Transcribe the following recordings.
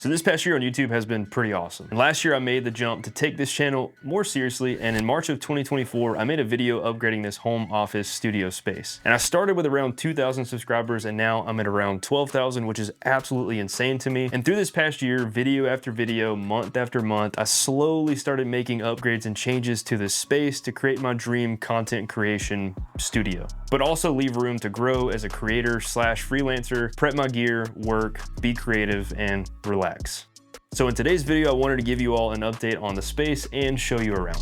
So this past year on YouTube has been pretty awesome. And last year I made the jump to take this channel more seriously, and in March of 2024, I made a video upgrading this home office studio space. And I started with around 2,000 subscribers, and now I'm at around 12,000, which is absolutely insane to me. And through this past year, video after video, month after month, I slowly started making upgrades and changes to this space to create my dream content creation studio, but also leave room to grow as a creator slash freelancer, prep my gear, work, be creative, and relax. So in today's video, I wanted to give you all an update on the space and show you around.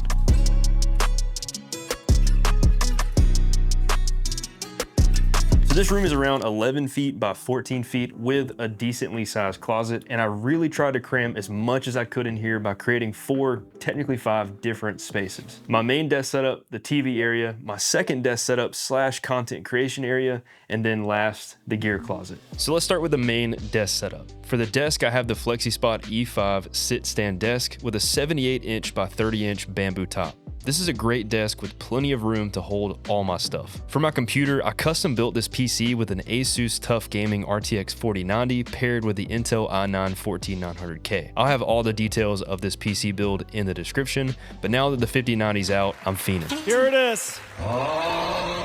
So this room is around 11 feet by 14 feet with a decently sized closet, and I really tried to cram as much as I could in here by creating 4, technically 5 different spaces. My main desk setup, the TV area, my second desk setup slash content creation area, and then last, the gear closet. So let's start with the main desk setup. For the desk, I have the FlexiSpot E5 sit stand desk with a 78-inch by 30-inch bamboo top. This is a great desk with plenty of room to hold all my stuff. For my computer, I custom built this PC with an Asus TUF Gaming RTX 4090 paired with the Intel i9-14900K. I'll have all the details of this PC build in the description, but now that the 5090's out, I'm fiending. Here it is.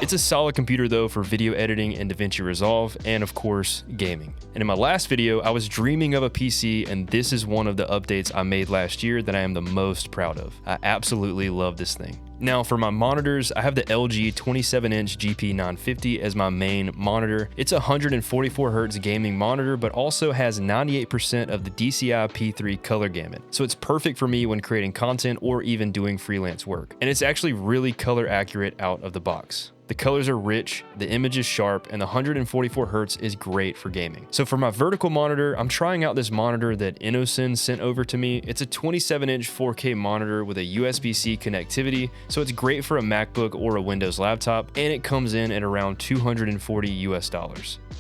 It's a solid computer though for video editing and DaVinci Resolve, and of course, gaming. And in my last video, I was dreaming of a PC, and this is one of the updates I made last year that I am the most proud of. I absolutely love this thing. Now for my monitors, I have the LG 27-inch GP950 as my main monitor. It's a 144Hz gaming monitor, but also has 98% of the DCI P3 color gamut. So it's perfect for me when creating content or even doing freelance work. And it's actually really color accurate out of the box. The colors are rich, the image is sharp, and the 144Hz is great for gaming. So for my vertical monitor, I'm trying out this monitor that Innocen sent over to me. It's a 27-inch 4K monitor with a USB-C connectivity, so it's great for a MacBook or a Windows laptop, and it comes in at around $240 US.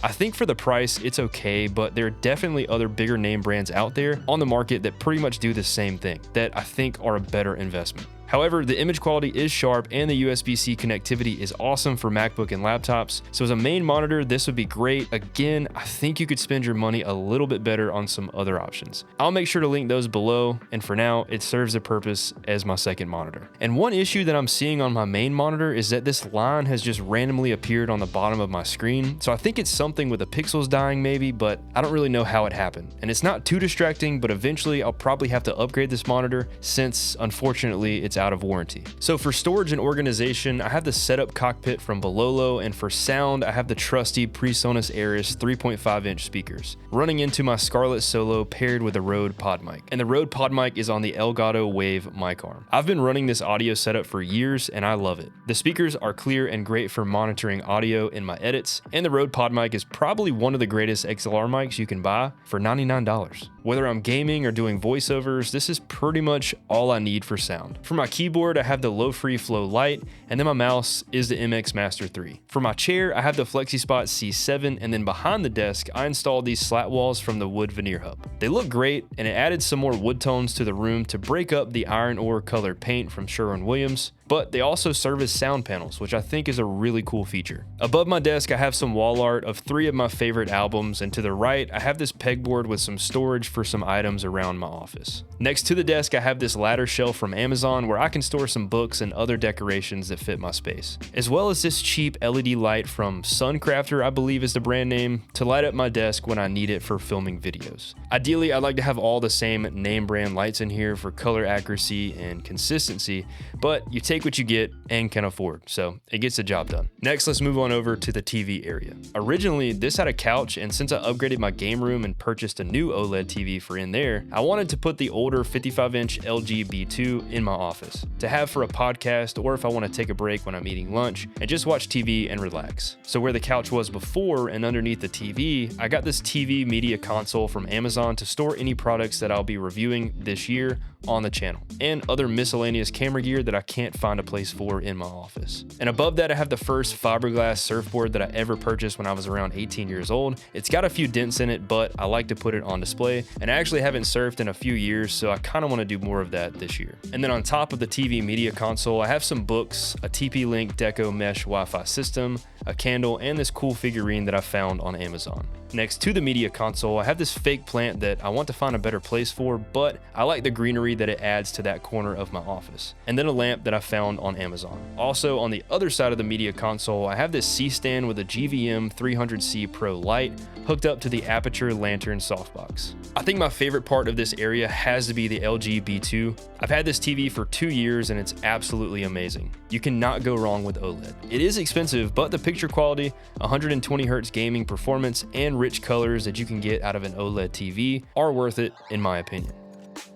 I think for the price, it's okay, but there are definitely other bigger name brands out there on the market that pretty much do the same thing that I think are a better investment. However, the image quality is sharp and the USB-C connectivity is awesome for MacBook and laptops. So as a main monitor, this would be great. Again, I think you could spend your money a little bit better on some other options. I'll make sure to link those below, and for now, it serves a purpose as my second monitor. And one issue that I'm seeing on my main monitor is that this line has just randomly appeared on the bottom of my screen. So I think it's something with the pixels dying maybe, but I don't really know how it happened. And it's not too distracting, but eventually I'll probably have to upgrade this monitor since unfortunately it's out of warranty. So for storage and organization, I have the setup cockpit from Bololo, and for sound, I have the trusty PreSonus Aris 3.5-inch speakers, running into my Scarlett Solo paired with a Rode pod mic. And the Rode pod mic is on the Elgato Wave mic arm. I've been running this audio setup for years, and I love it. The speakers are clear and great for monitoring audio in my edits, and the Rode pod mic is probably one of the greatest XLR mics you can buy for $99. Whether I'm gaming or doing voiceovers, this is pretty much all I need for sound. For my keyboard, I have the Low Free Flow Lite, and then my mouse is the MX Master 3. For my chair, I have the FlexiSpot C7, and then behind the desk, I installed these slat walls from the wood veneer hub. They look great, and it added some more wood tones to the room to break up the iron ore colored paint from Sherwin-Williams, but they also serve as sound panels, which I think is a really cool feature. Above my desk, I have some wall art of 3 of my favorite albums, and to the right, I have this pegboard with some storage for some items around my office. Next to the desk, I have this ladder shelf from Amazon where I can store some books and other decorations that fit my space, as well as this cheap LED light from Suncrafter, I believe is the brand name, to light up my desk when I need it for filming videos. Ideally, I'd like to have all the same name brand lights in here for color accuracy and consistency, but you take what you get and can afford, so it gets the job done. Next, let's move on over to the TV area. Originally, this had a couch, and since I upgraded my game room and purchased a new OLED TV for in there, I wanted to put the older 55-inch LG B2 in my office to have for a podcast, or if I want to take a break when I'm eating lunch and just watch TV and relax. So where the couch was before and underneath the TV, I got this TV media console from Amazon to store any products that I'll be reviewing this year on the channel, and other miscellaneous camera gear that I can't find a place for in my office. And above that, I have the first fiberglass surfboard that I ever purchased when I was around 18 years old. It's got a few dents in it, but I like to put it on display, and I actually haven't surfed in a few years, so I kind of want to do more of that this year. And then on top of the TV media console, I have some books, a TP-Link Deco Mesh Wi-Fi system, a candle, and this cool figurine that I found on Amazon. Next to the media console, I have this fake plant that I want to find a better place for, but I like the greenery that it adds to that corner of my office. And then a lamp that I found on Amazon. Also, on the other side of the media console, I have this C-stand with a GVM 300C Pro light hooked up to the Aperture Lantern softbox. I think my favorite part of this area has to be the LG B2. I've had this TV for 2 years and it's absolutely amazing. You cannot go wrong with OLED. It is expensive, but the picture quality, 120Hz gaming performance, and rich colors that you can get out of an OLED TV are worth it in my opinion.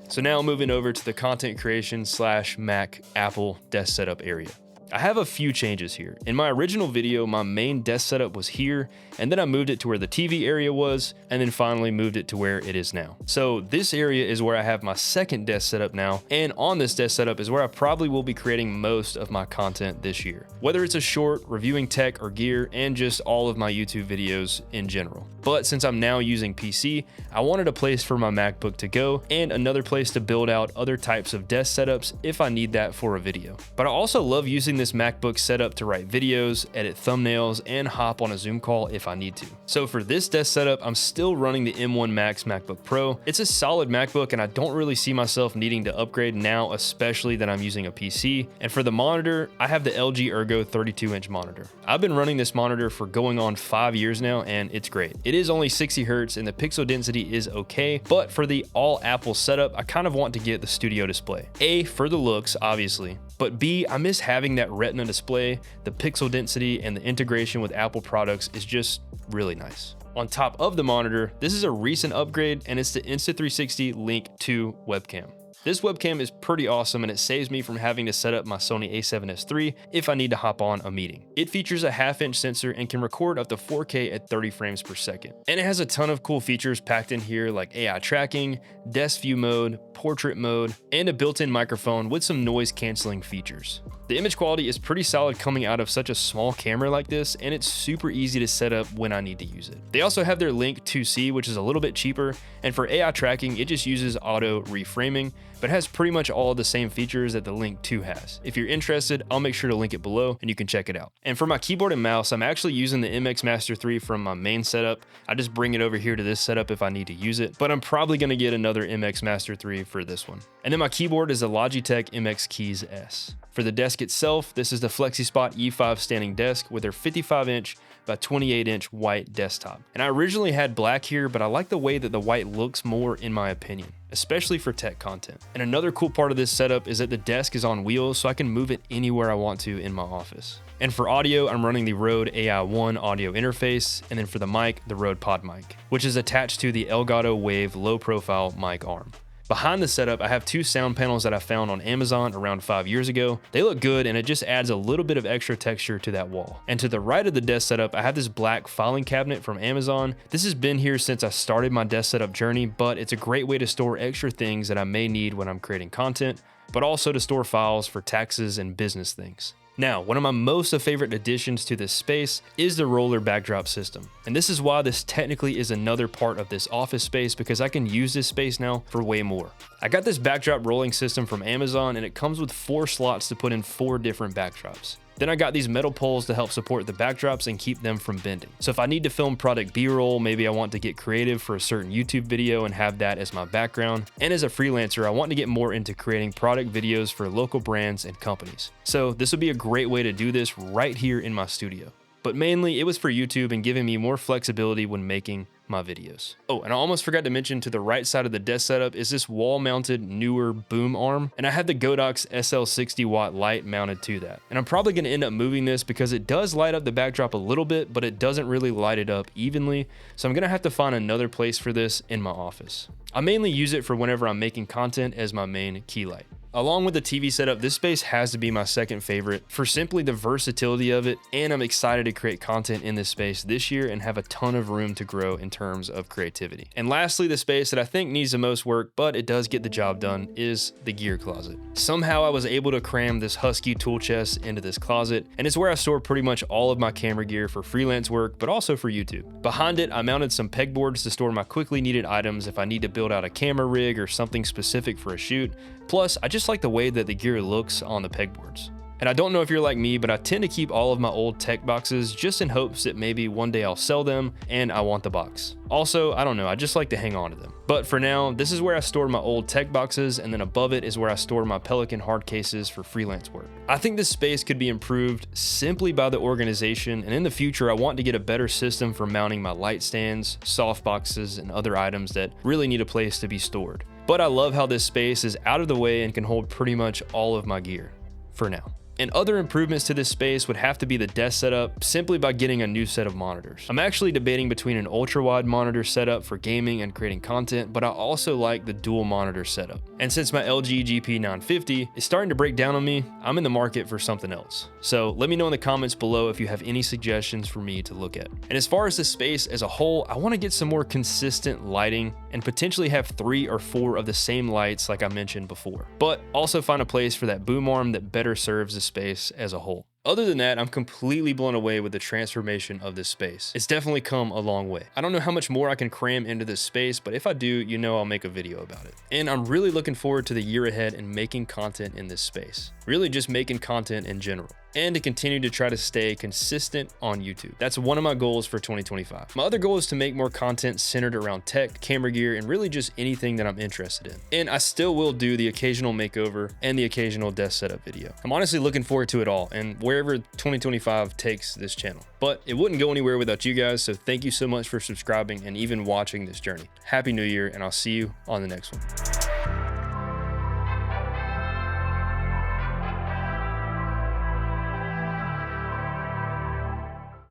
So now moving over to the content creation / Mac Apple desk setup area. I have a few changes here. In my original video, my main desk setup was here, and then I moved it to where the TV area was, and then finally moved it to where it is now. So this area is where I have my second desk setup now, and on this desk setup is where I probably will be creating most of my content this year. Whether it's a short, reviewing tech or gear, and just all of my YouTube videos in general. But since I'm now using PC, I wanted a place for my MacBook to go, and another place to build out other types of desk setups if I need that for a video. But I also love using this MacBook setup to write videos, edit thumbnails, and hop on a Zoom call if I need to. So for this desk setup, I'm still running the M1 Max MacBook Pro. It's a solid MacBook and I don't really see myself needing to upgrade now, especially that I'm using a PC. And for the monitor, I have the LG Ergo 32-inch monitor. I've been running this monitor for going on 5 years now and it's great. It is only 60 Hz and the pixel density is okay, but for the all Apple setup, I kind of want to get the studio display. A, for the looks, obviously, but B, I miss having that Retina display. The pixel density and the integration with Apple products is just really nice. On top of the monitor, this is a recent upgrade and it's the Insta360 Link 2 webcam. This webcam is pretty awesome and it saves me from having to set up my Sony a7S III if I need to hop on a meeting. It features a 1/2-inch sensor and can record up to 4K at 30 frames per second. And it has a ton of cool features packed in here like AI tracking, desk view mode, portrait mode, and a built-in microphone with some noise canceling features. The image quality is pretty solid coming out of such a small camera like this, and it's super easy to set up when I need to use it. They also have their Link 2C, which is a little bit cheaper, and for AI tracking, it just uses auto reframing, but has pretty much all of the same features that the Link 2 has. If you're interested, I'll make sure to link it below and you can check it out. And for my keyboard and mouse, I'm actually using the MX Master 3 from my main setup. I just bring it over here to this setup if I need to use it, but I'm probably gonna get another MX Master 3 for this one. And then my keyboard is the Logitech MX Keys S. For the desk itself, this is the FlexiSpot E5 standing desk with their 55-inch by 28-inch white desktop. And I originally had black here, but I like the way that the white looks more in my opinion, especially for tech content. And another cool part of this setup is that the desk is on wheels, so I can move it anywhere I want to in my office. And for audio, I'm running the Rode AI1 audio interface, and then for the mic, the Rode Pod mic, which is attached to the Elgato Wave low-profile mic arm. Behind the setup, I have 2 sound panels that I found on Amazon around 5 years ago. They look good and it just adds a little bit of extra texture to that wall. And to the right of the desk setup, I have this black filing cabinet from Amazon. This has been here since I started my desk setup journey, but it's a great way to store extra things that I may need when I'm creating content, but also to store files for taxes and business things. Now, one of my most favorite additions to this space is the roller backdrop system. And this is why this technically is another part of this office space, because I can use this space now for way more. I got this backdrop rolling system from Amazon and it comes with 4 slots to put in 4 different backdrops. Then I got these metal poles to help support the backdrops and keep them from bending. So if I need to film product B-roll, maybe I want to get creative for a certain YouTube video and have that as my background. And as a freelancer, I want to get more into creating product videos for local brands and companies. So this would be a great way to do this right here in my studio. But mainly it was for YouTube and giving me more flexibility when making my videos. Oh, and I almost forgot to mention, to the right side of the desk setup is this wall-mounted newer boom arm, and I have the Godox SL60 watt light mounted to that. And I'm probably gonna end up moving this because it does light up the backdrop a little bit, but it doesn't really light it up evenly, so I'm gonna have to find another place for this in my office. I mainly use it for whenever I'm making content as my main key light. Along with the TV setup, this space has to be my second favorite for simply the versatility of it, and I'm excited to create content in this space this year and have a ton of room to grow in terms of creativity. And lastly, the space that I think needs the most work, but it does get the job done, is the gear closet. Somehow I was able to cram this Husky tool chest into this closet, and it's where I store pretty much all of my camera gear for freelance work, but also for YouTube. Behind it, I mounted some pegboards to store my quickly needed items if I need to build out a camera rig or something specific for a shoot. Plus, I just like the way that the gear looks on the pegboards. And I don't know if you're like me, but I tend to keep all of my old tech boxes just in hopes that maybe one day I'll sell them and I want the box. Also, I don't know, I just like to hang on to them. But for now, this is where I store my old tech boxes, and then above it is where I store my Pelican hard cases for freelance work. I think this space could be improved simply by the organization, and in the future I want to get a better system for mounting my light stands, soft boxes, and other items that really need a place to be stored. But I love how this space is out of the way and can hold pretty much all of my gear, for now. And other improvements to this space would have to be the desk setup, simply by getting a new set of monitors. I'm actually debating between an ultra-wide monitor setup for gaming and creating content, but I also like the dual monitor setup. And since my LG GP950 is starting to break down on me, I'm in the market for something else. So let me know in the comments below if you have any suggestions for me to look at. And as far as the space as a whole, I want to get some more consistent lighting and potentially have 3 or 4 of the same lights like I mentioned before, but also find a place for that boom arm that better serves the space as a whole. Other than that, I'm completely blown away with the transformation of this space. It's definitely come a long way. I don't know how much more I can cram into this space, but if I do, you know I'll make a video about it. And I'm really looking forward to the year ahead and making content in this space. Really just making content in general. And to continue to try to stay consistent on YouTube. That's one of my goals for 2025. My other goal is to make more content centered around tech, camera gear, and really just anything that I'm interested in. And I still will do the occasional makeover and the occasional desk setup video. I'm honestly looking forward to it all and wherever 2025 takes this channel. But it wouldn't go anywhere without you guys, so thank you so much for subscribing and even watching this journey. Happy New Year, and I'll see you on the next one.